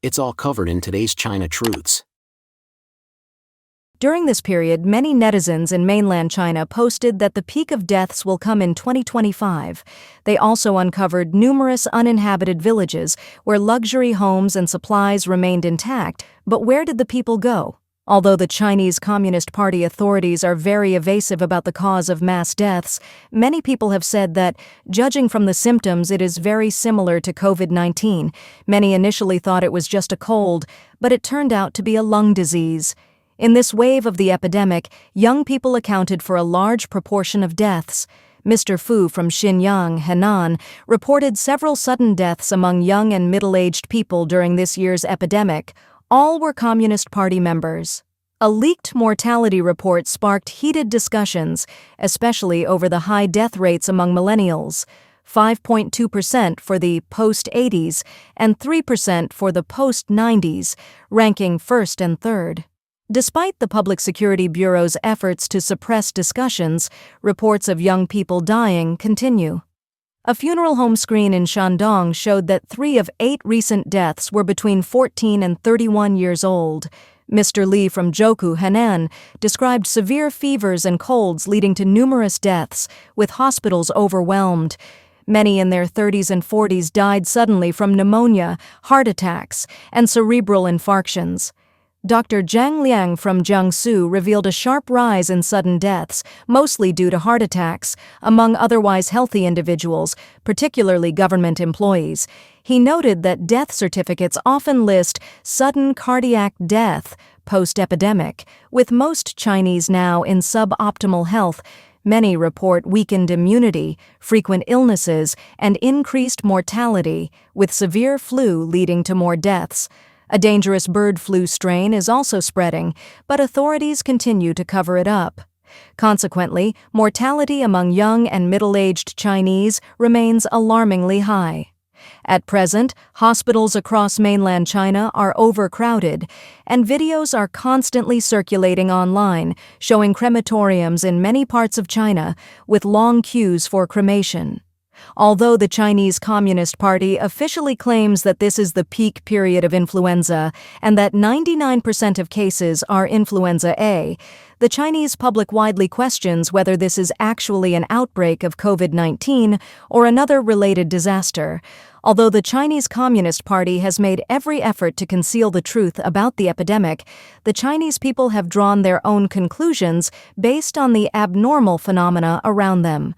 It's all covered in today's China Truths. During this period, many netizens in mainland China posted that the peak of deaths will come in 2025. They also uncovered numerous uninhabited villages where luxury homes and supplies remained intact. But where did the people go? Although the Chinese Communist Party authorities are very evasive about the cause of mass deaths, many people have said that, judging from the symptoms, it is very similar to COVID-19. Many initially thought it was just a cold, but it turned out to be a lung disease. In this wave of the epidemic, young people accounted for a large proportion of deaths. Mr. Fu from Xinyang, Henan, reported several sudden deaths among young and middle-aged people during this year's epidemic. All were Communist Party members. A leaked mortality report sparked heated discussions, especially over the high death rates among millennials. 5.2% for the post-80s and 3% for the post-90s, ranking first and third. Despite the Public Security Bureau's efforts to suppress discussions, reports of young people dying continue. A funeral home screen in Shandong showed that 3 of 8 recent deaths were between 14 and 31 years old. Mr. Li from Zhoukou, Henan, described severe fevers and colds leading to numerous deaths, with hospitals overwhelmed. Many in their 30s and 40s died suddenly from pneumonia, heart attacks, and cerebral infarctions. Dr. Zhang Liang from Jiangsu revealed a sharp rise in sudden deaths, mostly due to heart attacks, among otherwise healthy individuals, particularly government employees. He noted that death certificates often list sudden cardiac death post-epidemic, with most Chinese now in suboptimal health. Many report weakened immunity, frequent illnesses, and increased mortality, with severe flu leading to more deaths. A dangerous bird flu strain is also spreading, but authorities continue to cover it up. Consequently, mortality among young and middle-aged Chinese remains alarmingly high. At present, hospitals across mainland China are overcrowded, and videos are constantly circulating online showing crematoriums in many parts of China with long queues for cremation. Although the Chinese Communist Party officially claims that this is the peak period of influenza and that 99% of cases are influenza A, the Chinese public widely questions whether this is actually an outbreak of COVID-19 or another related disaster. Although the Chinese Communist Party has made every effort to conceal the truth about the epidemic, the Chinese people have drawn their own conclusions based on the abnormal phenomena around them.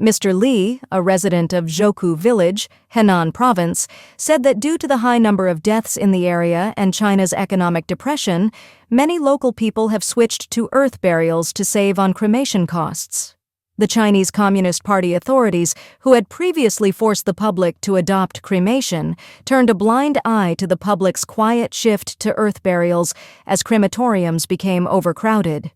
Mr. Li, a resident of Zhoukou Village, Henan Province, said that due to the high number of deaths in the area and China's economic depression, many local people have switched to earth burials to save on cremation costs. The Chinese Communist Party authorities, who had previously forced the public to adopt cremation, turned a blind eye to the public's quiet shift to earth burials as crematoriums became overcrowded.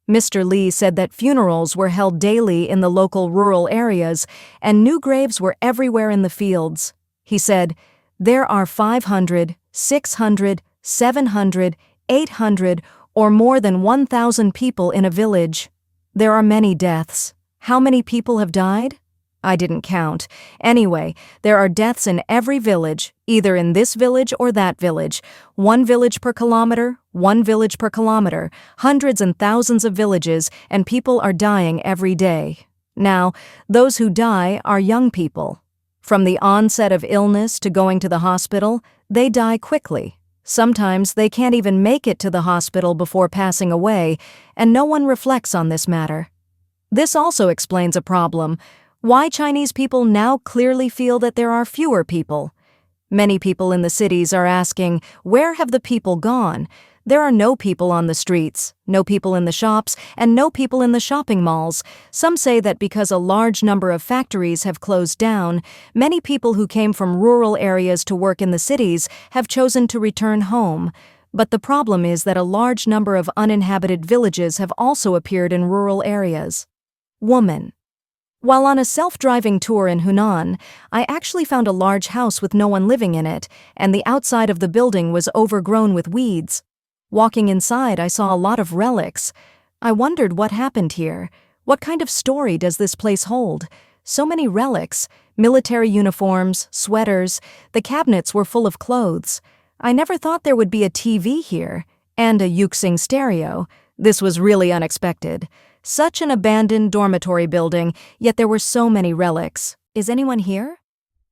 Mr. Li said that funerals were held daily in the local rural areas and new graves were everywhere in the fields. He said, "There are 500, 600, 700, 800, or more than 1,000 people in a village. There are many deaths. How many people have died? I didn't count. Anyway, there are deaths in every village, either in this village or that village. 1 village per kilometer, 1 village per kilometer, hundreds and thousands of villages, and people are dying every day. Now, those who die are young people. From the onset of illness to going to the hospital, they die quickly. Sometimes they can't even make it to the hospital before passing away, and no one reflects on this matter. This also explains a problem: why Chinese people now clearly feel that there are fewer people. Many people in the cities are asking, where have the people gone? There are no people on the streets, no people in the shops, and no people in the shopping malls. Some say that because a large number of factories have closed down, many people who came from rural areas to work in the cities have chosen to return home. But the problem is that a large number of uninhabited villages have also appeared in rural areas. Woman. While on a self-driving tour in Hunan, I actually found a large house with no one living in it, and the outside of the building was overgrown with weeds. Walking inside, I saw a lot of relics. I wondered what happened here. What kind of story does this place hold? So many relics, military uniforms, sweaters, the cabinets were full of clothes. I never thought there would be a TV here, and a Yuxing stereo. This was really unexpected. Such an abandoned dormitory building, yet there were so many relics. Is anyone here?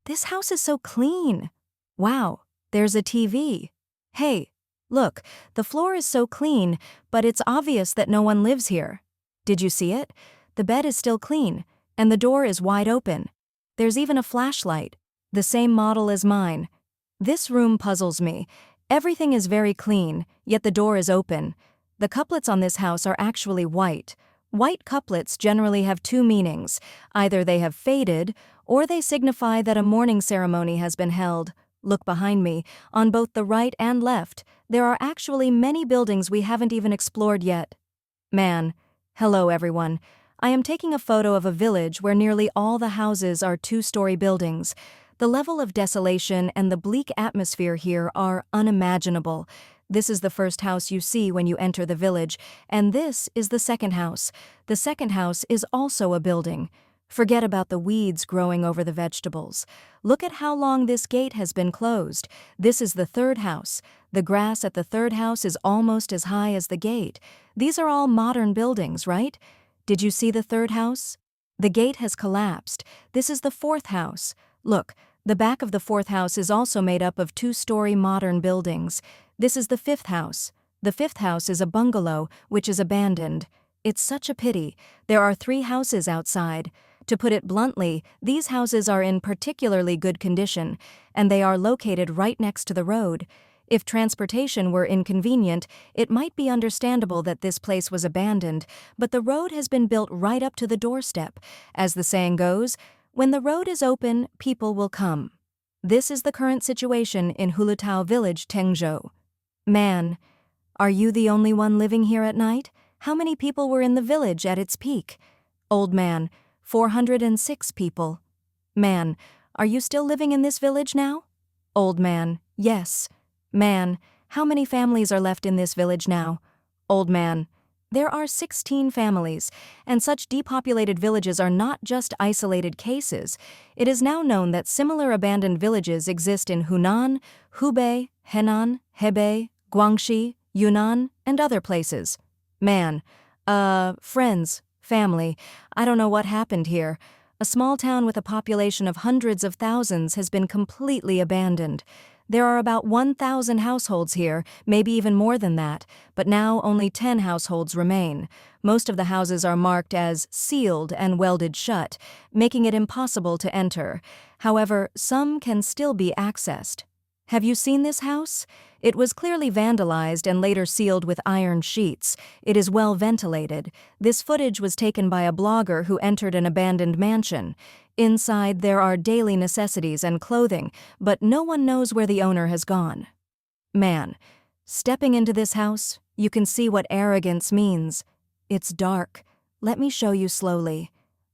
This house is so clean. Wow, there's a TV. Hey, look, the floor is so clean, but it's obvious that no one lives here. Did you see it? The bed is still clean, and the door is wide open. There's even a flashlight, the same model as mine. This room puzzles me. Everything is very clean, yet the door is open. The couplets on this house are actually white. White couplets generally have two meanings. Either they have faded, or they signify that a mourning ceremony has been held. Look behind me. On both the right and left, there are actually many buildings we haven't even explored yet. Man. Hello, everyone. I am taking a photo of a village where nearly all the houses are two-story buildings. The level of desolation and the bleak atmosphere here are unimaginable. This is the first house you see when you enter the village, and this is the second house. The second house is also a building. Forget about the weeds growing over the vegetables. Look at how long this gate has been closed. This is the third house. The grass at the third house is almost as high as the gate. These are all modern buildings, right? Did you see the third house? The gate has collapsed. This is the fourth house. Look, the back of the fourth house is also made up of two-story modern buildings. This is the fifth house. The fifth house is a bungalow, which is abandoned. It's such a pity. There are 3 houses outside. To put it bluntly, these houses are in particularly good condition, and they are located right next to the road. If transportation were inconvenient, it might be understandable that this place was abandoned, but the road has been built right up to the doorstep. As the saying goes, when the road is open, people will come. This is the current situation in Hulutao Village, Tengzhou. Man, are you the only one living here at night? How many people were in the village at its peak? Old man, 406 people. Man, are you still living in this village now? Old man, yes. Man, how many families are left in this village now? Old man, there are 16 families, and such depopulated villages are not just isolated cases. It is now known that similar abandoned villages exist in Hunan, Hubei, Henan, Hebei, Guangxi, Yunnan, and other places. Man, friends, family, I don't know what happened here. A small town with a population of hundreds of thousands has been completely abandoned. There are about 1,000 households here, maybe even more than that, but now only 10 households remain. Most of the houses are marked as sealed and welded shut, making it impossible to enter. However, some can still be accessed. Have you seen this house? It was clearly vandalized and later sealed with iron sheets. It is well ventilated. This footage was taken by a blogger who entered an abandoned mansion. Inside, there are daily necessities and clothing, but no one knows where the owner has gone. Man, stepping into this house, you can see what arrogance means. It's dark. Let me show you slowly.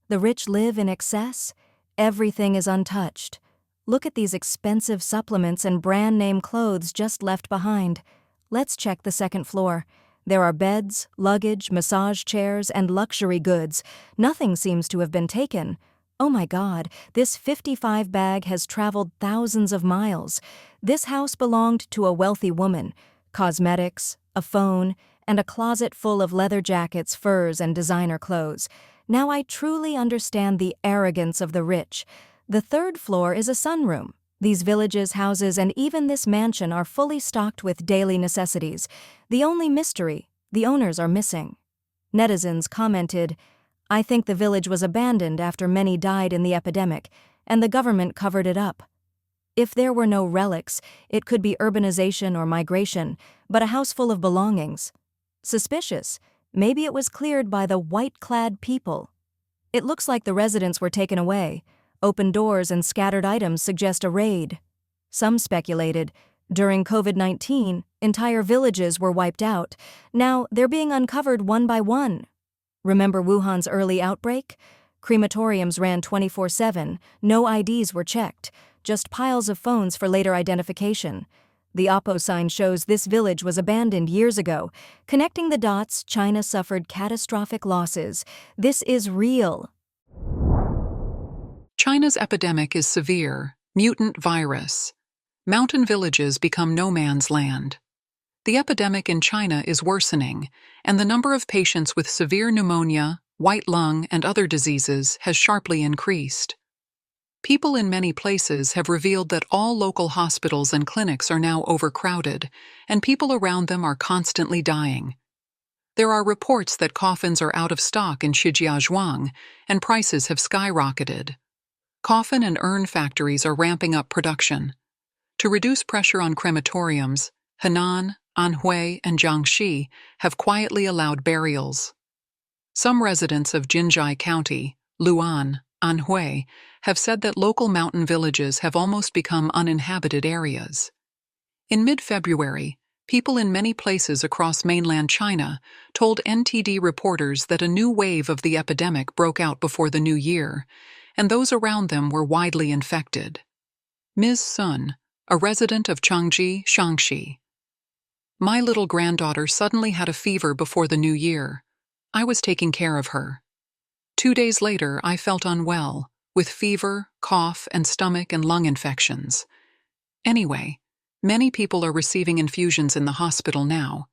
The rich live in excess. Everything is untouched. Look at these expensive supplements and brand-name clothes just left behind. Let's check the second floor. There are beds, luggage, massage chairs, and luxury goods. Nothing seems to have been taken. Oh my God, this 55 bag has traveled thousands of miles. This house belonged to a wealthy woman. Cosmetics, a phone, and a closet full of leather jackets, furs, and designer clothes. Now I truly understand the arrogance of the rich. The third floor is a sunroom. These villages, houses, and even this mansion are fully stocked with daily necessities. The only mystery, the owners are missing. Netizens commented, "I think the village was abandoned after many died in the epidemic, and the government covered it up. If there were no relics, it could be urbanization or migration, but a house full of belongings. Suspicious. Maybe it was cleared by the white-clad people. It looks like the residents were taken away. Open doors and scattered items suggest a raid." Some speculated, during COVID-19, entire villages were wiped out. Now they're being uncovered one by one. Remember Wuhan's early outbreak? Crematoriums ran 24/7, no IDs were checked, just piles of phones for later identification. The Oppo sign shows this village was abandoned years ago. Connecting the dots, China suffered catastrophic losses. This is real. China's epidemic is severe, mutant virus. Mountain villages become no man's land. The epidemic in China is worsening, and the number of patients with severe pneumonia, white lung, and other diseases has sharply increased. People in many places have revealed that all local hospitals and clinics are now overcrowded, and people around them are constantly dying. There are reports that coffins are out of stock in Shijiazhuang, and prices have skyrocketed. Coffin and urn factories are ramping up production. To reduce pressure on crematoriums, Henan, Anhui, and Jiangxi have quietly allowed burials. Some residents of Jinzhai County, Luan, Anhui, have said that local mountain villages have almost become uninhabited areas. In mid-February, people in many places across mainland China told NTD reporters that a new wave of the epidemic broke out before the new year, and those around them were widely infected. Ms. Sun, a resident of Changji, Shaanxi. My little granddaughter suddenly had a fever before the new year. I was taking care of her. 2 days later, I felt unwell, with fever, cough, and stomach and lung infections. Anyway, many people are receiving infusions in the hospital now.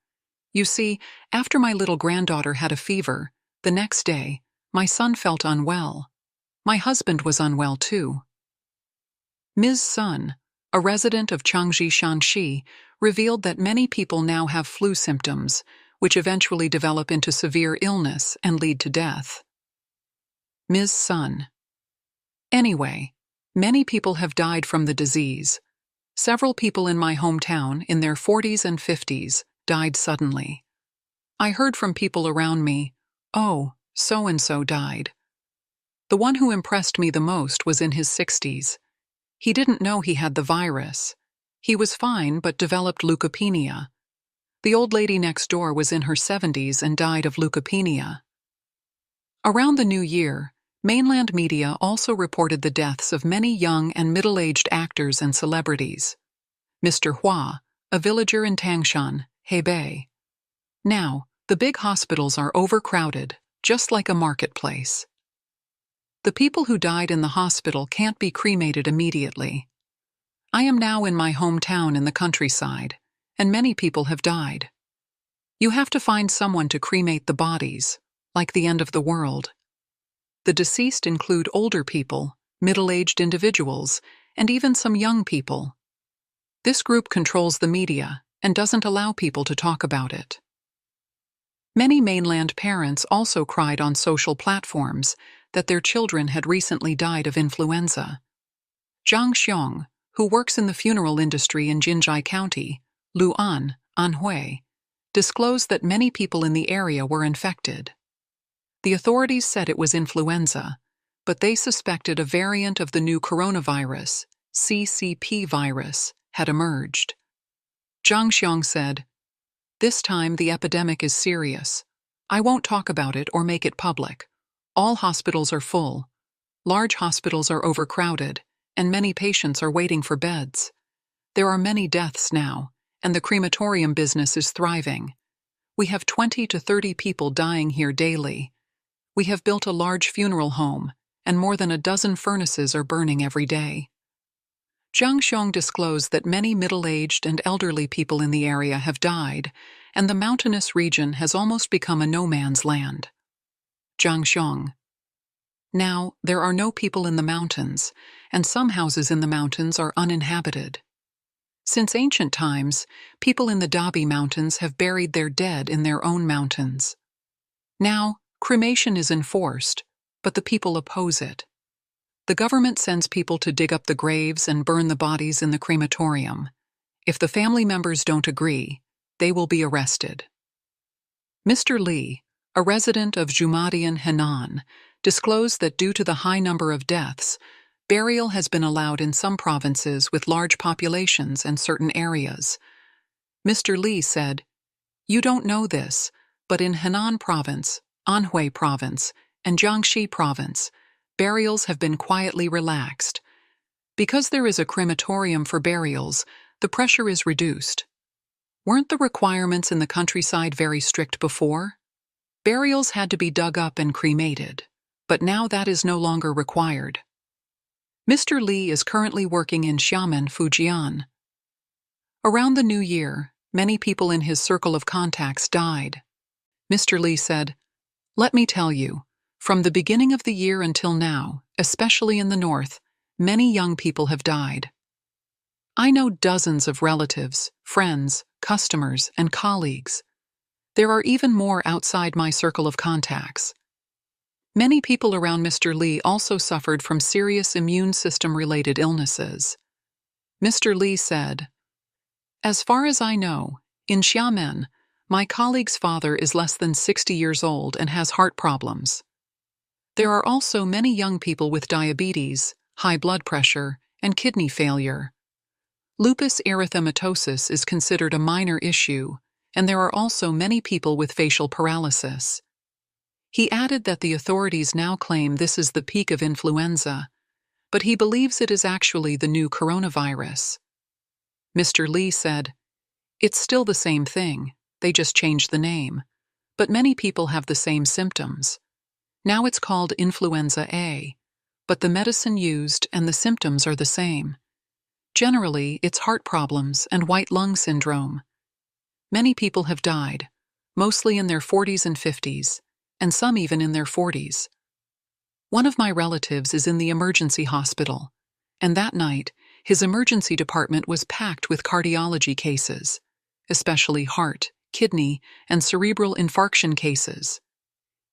You see, after my little granddaughter had a fever, the next day, my son felt unwell. My husband was unwell too. Ms. Sun, a resident of Changji, Shaanxi, revealed that many people now have flu symptoms, which eventually develop into severe illness and lead to death. Ms. Sun. Anyway, many people have died from the disease. Several people in my hometown, in their 40s and 50s, died suddenly. I heard from people around me, "Oh, so-and-so died." The one who impressed me the most was in his 60s. He didn't know he had the virus. He was fine but developed leukopenia. The old lady next door was in her 70s and died of leukopenia. Around the new year, mainland media also reported the deaths of many young and middle-aged actors and celebrities. Mr. Hua, a villager in Tangshan, Hebei. Now, the big hospitals are overcrowded, just like a marketplace. The people who died in the hospital can't be cremated immediately. I am now in my hometown in the countryside, and many people have died. You have to find someone to cremate the bodies, like the end of the world. The deceased include older people, middle-aged individuals, and even some young people. This group controls the media and doesn't allow people to talk about it. Many mainland parents also cried on social platforms that their children had recently died of influenza. Zhang Xiong, who works in the funeral industry in Jinzhai County, Luan, Anhui, disclosed that many people in the area were infected. The authorities said it was influenza, but they suspected a variant of the new coronavirus, CCP virus, had emerged. Zhang Xiong said, "This time the epidemic is serious. I won't talk about it or make it public. All hospitals are full. Large hospitals are overcrowded, and many patients are waiting for beds. There are many deaths now, and the crematorium business is thriving. We have 20 to 30 people dying here daily. We have built a large funeral home, and more than a dozen furnaces are burning every day." Zhang Xiong disclosed that many middle-aged and elderly people in the area have died, and the mountainous region has almost become a no-man's land. Zhang Xiong. Now, there are no people in the mountains, and some houses in the mountains are uninhabited. Since ancient times, people in the Dabi Mountains have buried their dead in their own mountains. Now, cremation is enforced, but the people oppose it. The government sends people to dig up the graves and burn the bodies in the crematorium. If the family members don't agree, they will be arrested. Mr. Li, a resident of Jumadian, Henan, disclosed that due to the high number of deaths, burial has been allowed in some provinces with large populations and certain areas. Mr. Li said, "You don't know this, but in Henan Province, Anhui Province, and Jiangxi Province, burials have been quietly relaxed. Because there is a crematorium for burials, the pressure is reduced. Weren't the requirements in the countryside very strict before? Burials had to be dug up and cremated, but now that is no longer required. Mr. Li is currently working in Xiamen, Fujian. Around the new year, many people in his circle of contacts died. Mr. Li said, "Let me tell you, from the beginning of the year until now, especially in the north, many young people have died. I know dozens of relatives, friends, customers, and colleagues. There are even more outside my circle of contacts." Many people around Mr. Li also suffered from serious immune system-related illnesses. Mr. Li said, "As far as I know, in Xiamen, my colleague's father is less than 60 years old and has heart problems. There are also many young people with diabetes, high blood pressure, and kidney failure. Lupus erythematosus is considered a minor issue, and there are also many people with facial paralysis." He added that the authorities now claim this is the peak of influenza, but he believes it is actually the new coronavirus. Mr. Li said, "It's still the same thing, they just changed the name, but many people have the same symptoms. Now it's called influenza A, but the medicine used and the symptoms are the same. Generally, it's heart problems and white lung syndrome. Many people have died, mostly in their 40s and 50s, and some even in their 40s. One of my relatives is in the emergency hospital, and that night, his emergency department was packed with cardiology cases, especially heart, kidney, and cerebral infarction cases.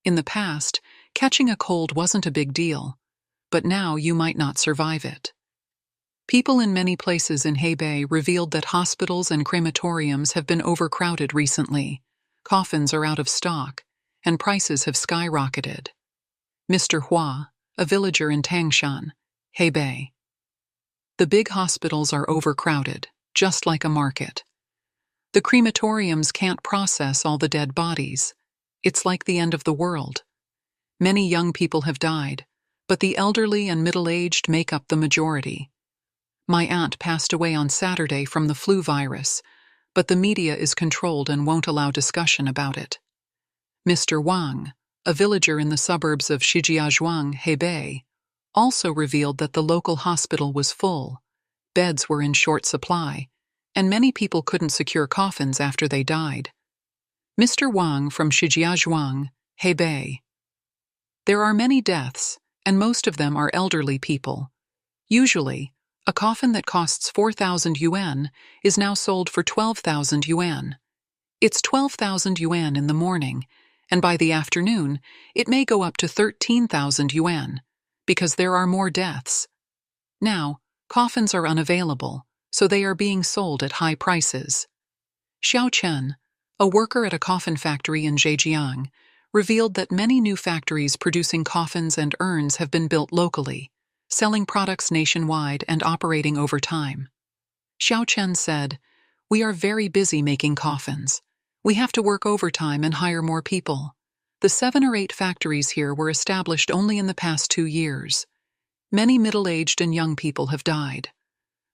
In the past, catching a cold wasn't a big deal, but now you might not survive it." People in many places in Hebei revealed that hospitals and crematoriums have been overcrowded recently, coffins are out of stock, and prices have skyrocketed. Mr. Hua, a villager in Tangshan, Hebei. "The big hospitals are overcrowded, just like a market. The crematoriums can't process all the dead bodies. It's like the end of the world. Many young people have died, but the elderly and middle-aged make up the majority. My aunt passed away on Saturday from the flu virus, but the media is controlled and won't allow discussion about it." Mr. Wang, a villager in the suburbs of Shijiazhuang, Hebei, also revealed that the local hospital was full, beds were in short supply, and many people couldn't secure coffins after they died. Mr. Wang from Shijiazhuang, Hebei. "There are many deaths, and most of them are elderly people. Usually, a coffin that costs 4,000 yuan is now sold for 12,000 yuan. It's 12,000 yuan in the morning, and by the afternoon, it may go up to 13,000 yuan, because there are more deaths. Now, coffins are unavailable, so they are being sold at high prices." Xiao Chen, a worker at a coffin factory in Zhejiang, revealed that many new factories producing coffins and urns have been built locally, selling products nationwide and operating over time. Xiao Chen said, "We are very busy making coffins. We have to work overtime and hire more people. The 7 or 8 factories here were established only in the past 2 years. Many middle-aged and young people have died.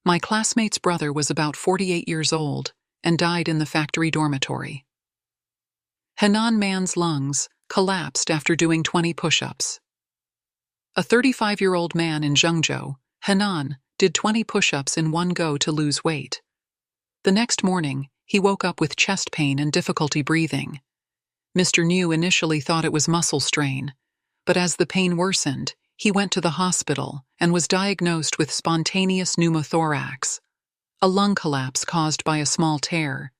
My classmate's brother was about 48 years old and died in the factory dormitory." Henan man's lungs collapsed after doing 20 push-ups. A 35-year-old man in Zhengzhou, Henan, did 20 push-ups in one go to lose weight. The next morning, he woke up with chest pain and difficulty breathing. Mr. New initially thought it was muscle strain, but as the pain worsened, he went to the hospital and was diagnosed with spontaneous pneumothorax, a lung collapse caused by a small tear.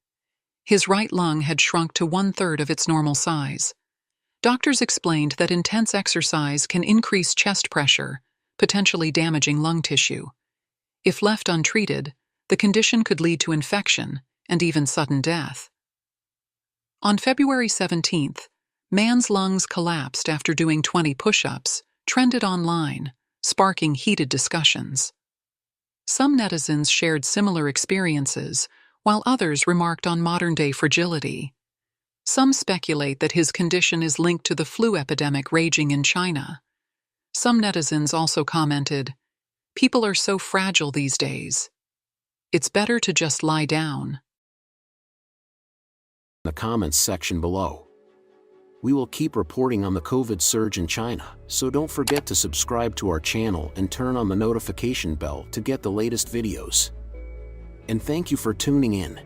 His right lung had shrunk to 1/3 of its normal size. Doctors explained that intense exercise can increase chest pressure, potentially damaging lung tissue. If left untreated, the condition could lead to infection and even sudden death. On February 17th, man's lungs collapsed after doing 20 push-ups, trended online, sparking heated discussions. Some netizens shared similar experiences, while others remarked on modern-day fragility. Some speculate that his condition is linked to the flu epidemic raging in China. Some netizens also commented, "People are so fragile these days." It's better to just lie down. In the comments section below. We will keep reporting on the COVID surge in China, so don't forget to subscribe to our channel and turn on the notification bell to get the latest videos. And thank you for tuning in.